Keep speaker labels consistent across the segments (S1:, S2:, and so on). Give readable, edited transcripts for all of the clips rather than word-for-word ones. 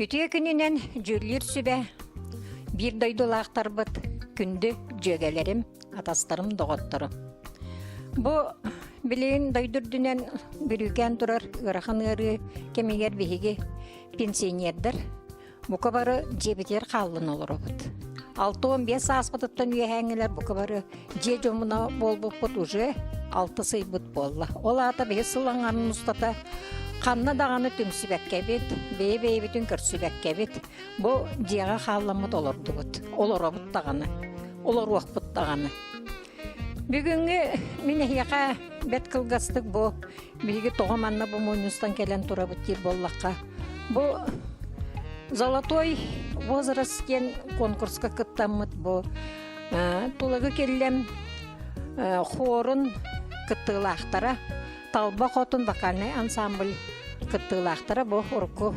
S1: Үтіе күнінен жүрлер сүбе, бір дойдулақтар бұд күнді жөгелерім, атастарым доғыттырым. Бұ білейін дойдырдүнен бүріген тұрар ұрақан ұры кемегер бейге пенсионердер. Бұқа бары жебетер қалын олыр бұд. 6-15 аспыдыттан үйәңілер бұқа бары же жомына бол бұд уже 6 сый бұд болла. Ол ата бе сылаңанын ұстата қанна дағаны түмсібәкке бет, бей бүтін көрсібәкке бет. Бұ жеға қаламыд олырды бұд. Олыр бұд дағаны, олыр уақ бұд дағаны. Бүгінгі мен яқа бәт қылғастық бұ, бігі тоғаманна бұ мойныстан келен тұра бұд дер боллаққа. Бұ Золотой возраст кен конкурска кыттамыд бұ. Тулагы-Киллэм хорын кыайыылаахтара, талба хотын вокальный ансамбль кыайыылаахтара бұ ұрқы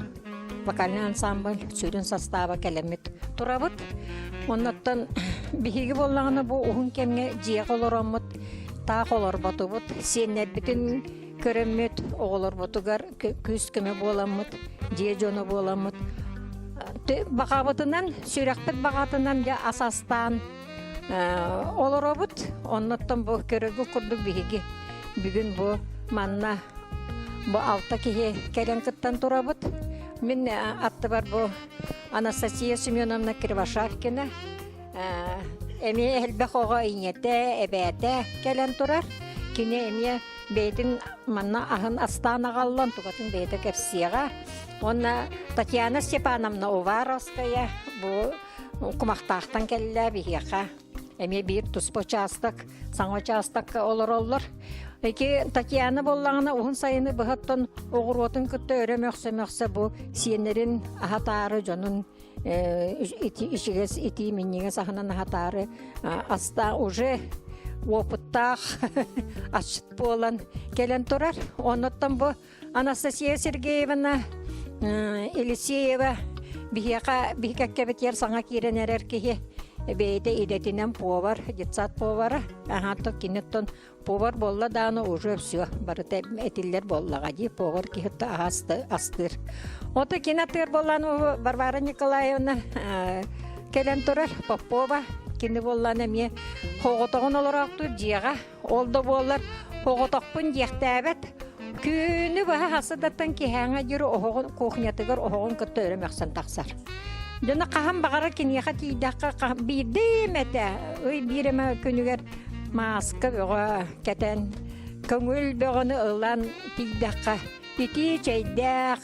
S1: вокальный ансамбль сүрін состава кәлемет тұрабыд. Оннаттан биһиги боллағаны бұ ұғын кемге жиғ олырамыд, тақ олар батыбыд, сенер бүтін көріммет оғылар батыгар күз көме боламыд, жие жоны боламыд. Бақабытынан, сүйрәқпет бағатынан ja асастан олыробыд. Оннаттан бұ көрігі құрдық биһиги. Бүгін бұ манна бұ алта кеге кәрен кыттан тұрабыд. Мен атты бар бұ Анастасия Семеновна Кривошапкина. Әме әлбәқ оға инеті, әбәті кәлен тұрар. Кене әме бейтін манна ағын астан ағаллан тұғатын бейті кәпсияға. Онна Татьяна Степановна Уваровская бұ құмақтақтан кәлілі бейеқа. Әме бір тұспы частық, саңа частық олар. Татьяна боллағына ұғын сайыны бұғыттын оғыротын күтті өрі-мөқсі бұ сенерін ағатары жонын ішігіз ити меннеге сағынан ағатары аста уже опыттақ ашыт болан келен тұрар. Оныттан бұ Анастасия Сергеевна Елисеева бейкәкке бітер саңа керен әреркеге бейді едетінен повар, детсат повары. Ағатты кенеттен повар болла даны уже все. Барыты әтілер боллаға де повар кейтті астыр. Оты кенеттер болланы Варвара Николаевна келен тұрар, Попова. Кені болланы ме хоғытығын олар ақтыр жеға. Олды болар хоғытықпын жеқті әбет. Күні бұға хасыдаттан кехаңа жүрі оғын кухнятығыр оғын күтті өрі мәқсан тақсар. Жона қағам бағара кенеға тейдаққа бейдім әті. Өй бейрімі күнігер маска бұға кәтен көңіл бұғыны ұлан тейдаққа. Ити чайдақ,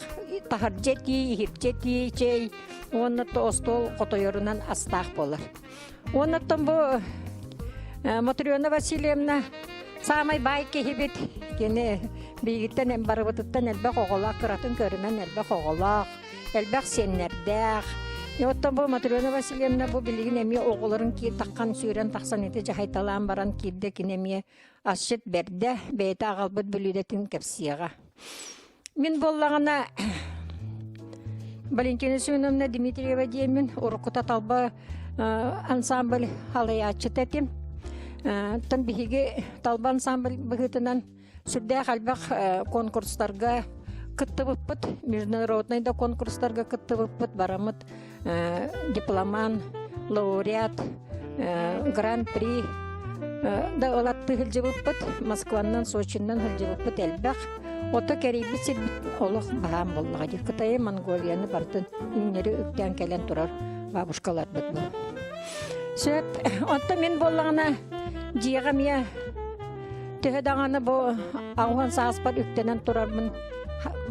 S1: тахар жеті, хип жеті чай. Онытты остол қотойырынан астақ болыр. Оныттың бұл Матрена Васильевна самай бай кехебет. Кені бейгіттен барыбытыттан әлбәқ оғылақ, қыратын көрімен әлбәқ оғылақ, әлбәқ сеннердәқ. Оттан бұл Матрена Васильевна бұл білігін әме оғыларын ки таққан сүйрен тақсан еті жағайталан баран кирді кенеме асшет берді, бәйті ағалбыт бүлідетін кәпсияға. Мен боллағына Валентина Семеновна Дмитриева деймін, ұрықыта талба ансамбль халаячыт әтем. Тан биһиги талба ансамбль бұғытынан сүрдә қалбақ конкурстарға кыттыбыппыт, международный да конкурстарға кыттыбыппыт, барамыт дипломан, лауреат, гран-при да олатты хылжыбыппыт, Москваннан, Сочиннан хылжыбыппыт әлбәқ. Ота кәрейбі сетбіт олық бағам боллаға де. Қытайы Монголияны бартын үннері үктен кәлен тұрар бабушкалар бұд бұл. Сөп, отта мен боллағына жиға мия түхі дағаны бұл ағуан сағаспар үктенен тұрар бұн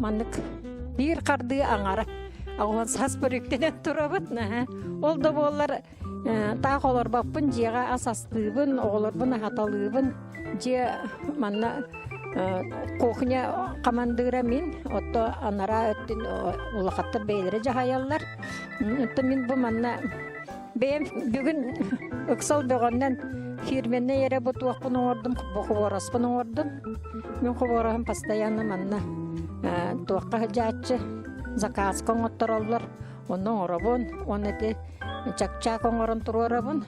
S1: маңдық бір қарды аңары ағуан сағаспар үктенен тұрар бұд. Ол да боллар тақ олар баппын жиға асастығын, оғылар бұн ағаталығын же манна кухня командыра мен, отто анара өттін улақаттар бейлері жағайалар. Отто мен бұл манна бейім бүгін үксал бөғаннан фирменне ере бұт уақпын оңырдым, құбораспын оңырдым. Мен құборағым постоянно манна туаққа жатшы заказ коңыттар олар. Оны оңырабын, оны де чак-чак оңырын тұру орабын.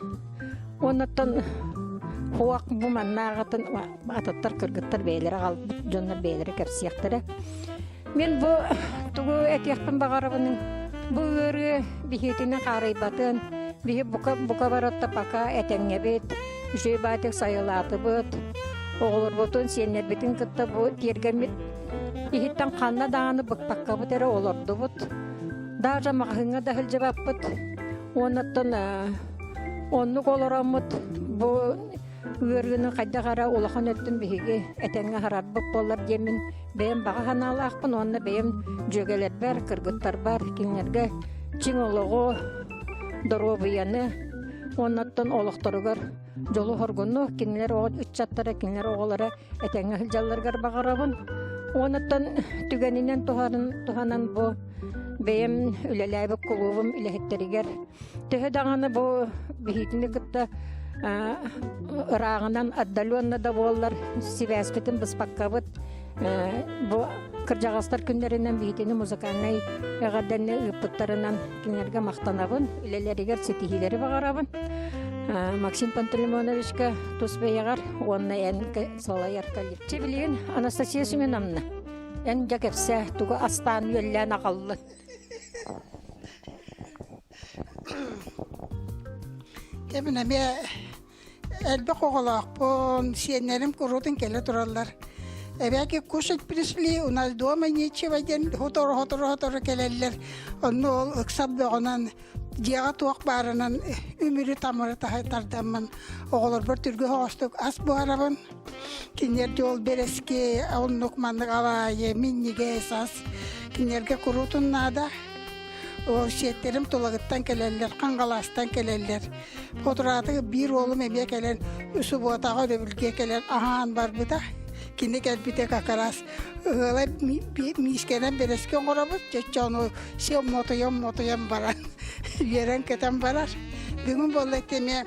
S1: Оныттан Хуак бу маннағатын ататтар кыргыттар бейлері қалып, жонлар бейлері кәпсияқтары. Мен бу тугу әтияқпын бағарабының Bu örü bihitini qaraybatın, bihi buka barotta paka etengebet, jübatek sayılatı bıt. Oğulur butun senler bitin kıtta bu tergemit. Ihitten kanna dağını bıkpakka bu tere olurdu but. Daja mağhınga dahil cevap but. Onattan onluk oluramut. Bu örgünü kayda kara ulakın öttün bihigi. Etenge harar bık bollar yemin. Benim bağa hanalaqpın, onunla benim jögeler bar, kırgıttar bar. Kinlerge çin oluğu, duru buyanı. Onattan oluqtarıgar. Jolu horgunu, kinler oğul ütçattara, kinler oğulara etenge hıljallargar bağırabın. Onattan tügeninen tuhanan bu benim ülelay bu kulubum ülehetteriger. Tühe dağını bu bihitini kıtta ırağından addaluanna da bollar Sivasbitin bıspakka bıt. Bu kırcağızlar günlerinden bihitini muzikanay yağadanne ıpıtlarından kinlerge maqtanabın. Üleleriger setihileri bağırabın. Максим Пантелеймоновичка тусбеягар, онна эн солаяр калип. Чебилин Анастасия Семеновна. Эн жакепсе туга астан юллан акаллы.
S2: Кемине ме элбе коголакпын, сиеннерим курутун келе тураллар. Эбеки кушать пришли, у нас дома нечего ден, хотор келеллер. Онну ол ыксап бегонан Дияға туақ барынан өмірі тамыры тахайтардамын. Оғылар бір түргі хоғыстық ас бұғарабын. Кинерді ол береске, олнық мандық алайы, минниге esas. Кинерге құрутын нада. Ол сеттерім Тулагыттан келелер, Қанғаластан келелер. Фоторатығы бір олым әме келен, үсі бұғатаға дөбілге келен ағаан бар бұда. Кине келбіте какарас. Ұғылай мискенен береске қорабыз. Жечону сем мотоям баран. Yerен кетен барар. Бүгін болы теме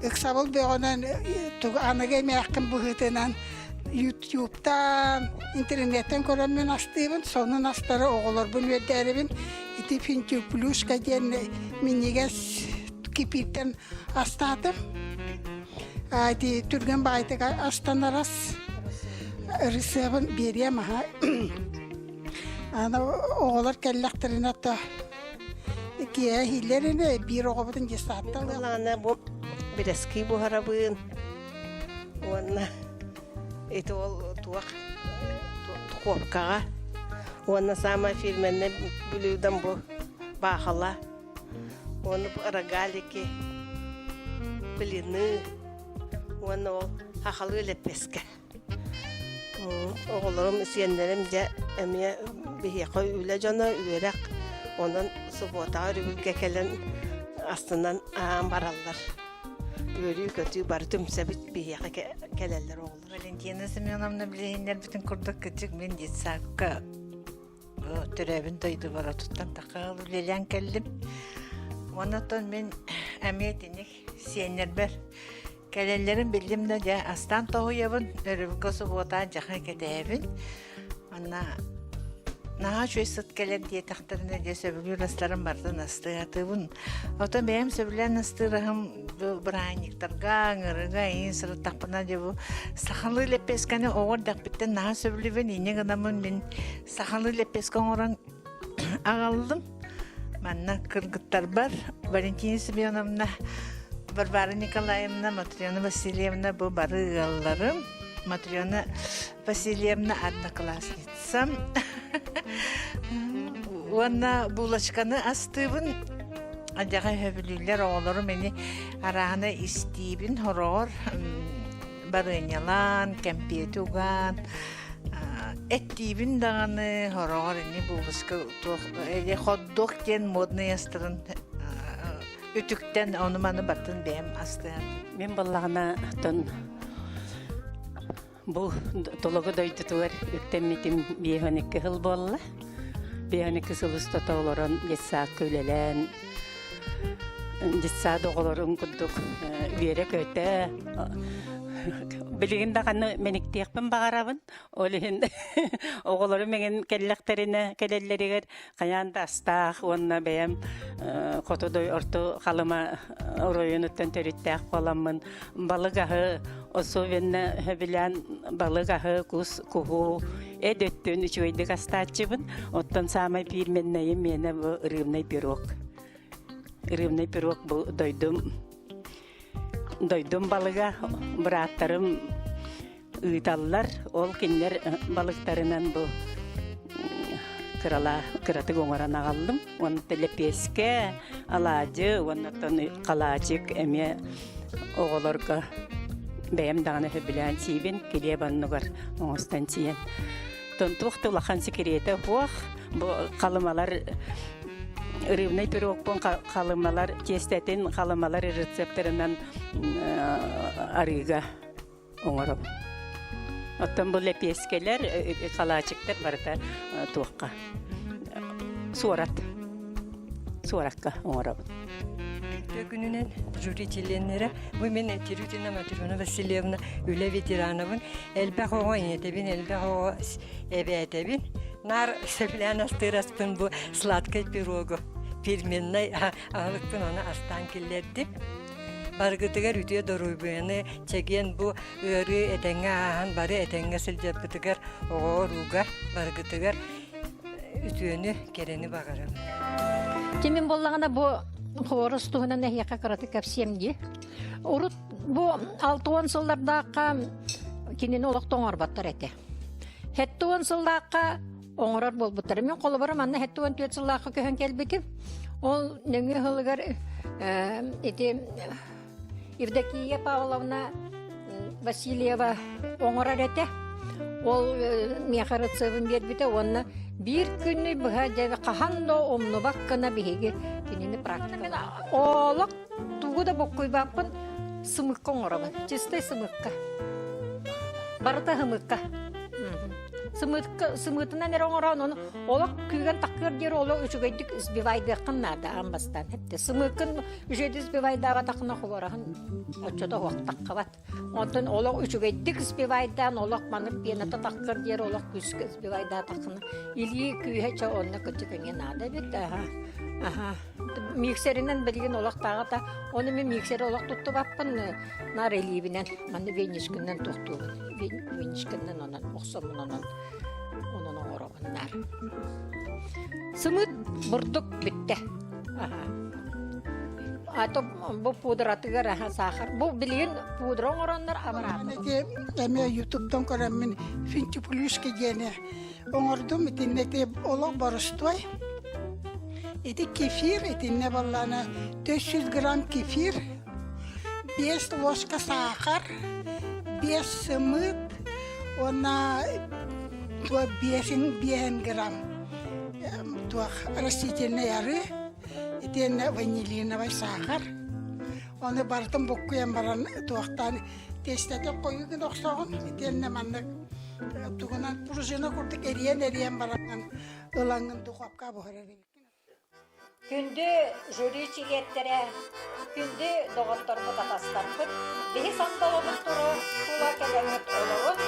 S2: ықсабыл беғонан анығы мәқін бұғытынан YouTube'дан, интернеттен көріммен астыйбын. Сонын астары оғылар бұн өддәрібін. Ити Финтюк Плюшка ден менегес кипиттен астатым. Ати түрген байтыға астан арас. Рысыбын берем аға. Ана оғылар кәлләқтірін атта. Кие хиллерine bir oğubudun cesattı.
S3: Lana bu bir eski bu harabın. Ona ito tuak tuakka. Ona sama filmene biliyordum bu bahala. Ona bu aragali ki bilini. Ona o hahalı lepeske. Oğullarım siyenlerim de emiye bir yakay öyle cana üverek. Ondan subota rübülge kelen aslından barallar. Böyle kötü bar tümsebit bir yaka keleller olur.
S4: Valentina Semyonovna bileyinler bütün kurduk küçük men jitsakka. Türebin doydu bara tuttan takal lelen keldim. Ondan men emiyetinik siyenler ber. Kelellerin bildim de astan tohuyabın rübülge subota jaha kedebin. Ana Naha şöyle sıt gelen diye tahtlarına diye söylüyor rastlarım vardı nastıratığın. Oto benim söylenen nastırahım bu brayniktarga ngırga in sıra tapına diye bu sahalı lepeskane oğur dakbitten naha söylüven inek adamın ben sahalı lepeskan oran ağaldım. Manna kırgıtlar var. Valentina Semyonovna, Barbara Nikolayevna, Matryona Vasilyevna bu barıgallarım. Matryona Vasilyevna одноклассницам. Ona bulaşkanı astığın acaba hövülüler oğulları beni arağına isteyibin horor barınyalan, kempiyetugan ettiyibin dağını horor ini bulaşka hotdog den modna yastırın ütükten onu bana batın benim astığın.
S5: Ben ballağına ton bu Tuлагы tuvar öktemmitim bihanik hıl bolla. Bihanik sılısta tağlaran yetsa köylelen jitsa doğuların kudduk üyere köte Билигин да каны мениктиякпен багарабын. Олин оголору менен келлектерине келеллеригер каянда астаах онна бэм котодой орто халыма районуттан төрүттәк боламмын. Балыгахы особенно хебилан балыгахы кус куху эдөттөн үчөйдүк астаачыбын. Оттан самай пирменнайым мене бу рыбный пирог. Рыбный пирог бу дойдум балыга браттарым ыйталлар. Ол кинлер балыктарынан бу кыраты гоңоран агалдым. Оны телепеске, алажы, оннотон калачык эме оголорга бәйем дағаны хөбілән тиебін, келе баннығар оңыстан тиен. Тонтуқты улахан секреті хуақ, бұл қалымалар рыбный пирогпон қалымалар, кестетін қалымалар рецепторынан арыға оңырып. Оттан бұл лепескелер, қалачықтар барыта туаққа. Суараққа оңырып.
S6: Күнінен журителенлері, мен Терютина Матрона Васильевна үлі ветерановын, әлбәқ оға енетебін, әлбәқ оға әбәтебін. Нар сөйлән астыраспын бұл сладкай пирогы. Пирменнай ағылықпын оны астан келерді. Барғытығар үтіе дұройбыны, чеген бұл өрі әтәңі ағын, бары әтәңі сілдепітігар оғыр ұға барғытығар үтіені керені бағарам.
S1: Темен боллағана бұл Хорос туһунан яка караты капсемди. Урут бу 6 сыллардакка кинени олок тоңор баттар эте. 7 сыллакка оңорор болбуттар. Мен колу барам анна 7 сыллакка көһөн келбитим. Ол неңе хылыгар эти Евдокия Павловна Васильева оңорор эте. Ол мехарыцыбын бербите, онна bir günü bu hacı kahando omnu bakkana bihege kinini praktika. Olak tuğu da bokuy bakpın sımıkka oğrabın. Çiste sımıkka. Barıta hımıkka. Sımıkına nere oğran onu olak kuygan takır diyor olak üçügeydik izbivaydı kınlarda ambastan. Hepte sımıkın üçügeydi izbivaydı avatakına kuvarahın. Açıda vaktak kavat. Ondan olak üçügeydik izbivaydan olak manıp yenata takır diyor olak küskü izbivaydı takına. İliyi küyheçe onunla kötükünge nada bit. Aha. Mikserinden bilgin olak dağı da onu men mikseri olak tuttu bappın nar elibinen. Manı venişkünden tuttu. Venişkünden onun oksamun onun oğrabınlar. Sımıt burduk bitti. Aha. Ato bu pudratıgar aha sahar. Bu bilgin pudra oranlar abaratı.
S2: Ben YouTube'dan koramın finçi puluşke gene. Oğurdum itinete olak barıştoy. Eti kefir, etinne ballana 400 gram kefir, 5 ложка сахар, 5 сымыт, ona 5 gram растительный яры, etine vaniliновый сахар. Onu barıtım bokuyan baran tuğaktan testete koyugun oksağın, etine manlık tuğunan prujena kurduk eriyen baran ılangın tuğapka buhararı.
S1: Күнді жюри чигеттері, күнді доғыттарбы татастарбыт, бейі сандалыбыт тұры, тула кәлемет олығын,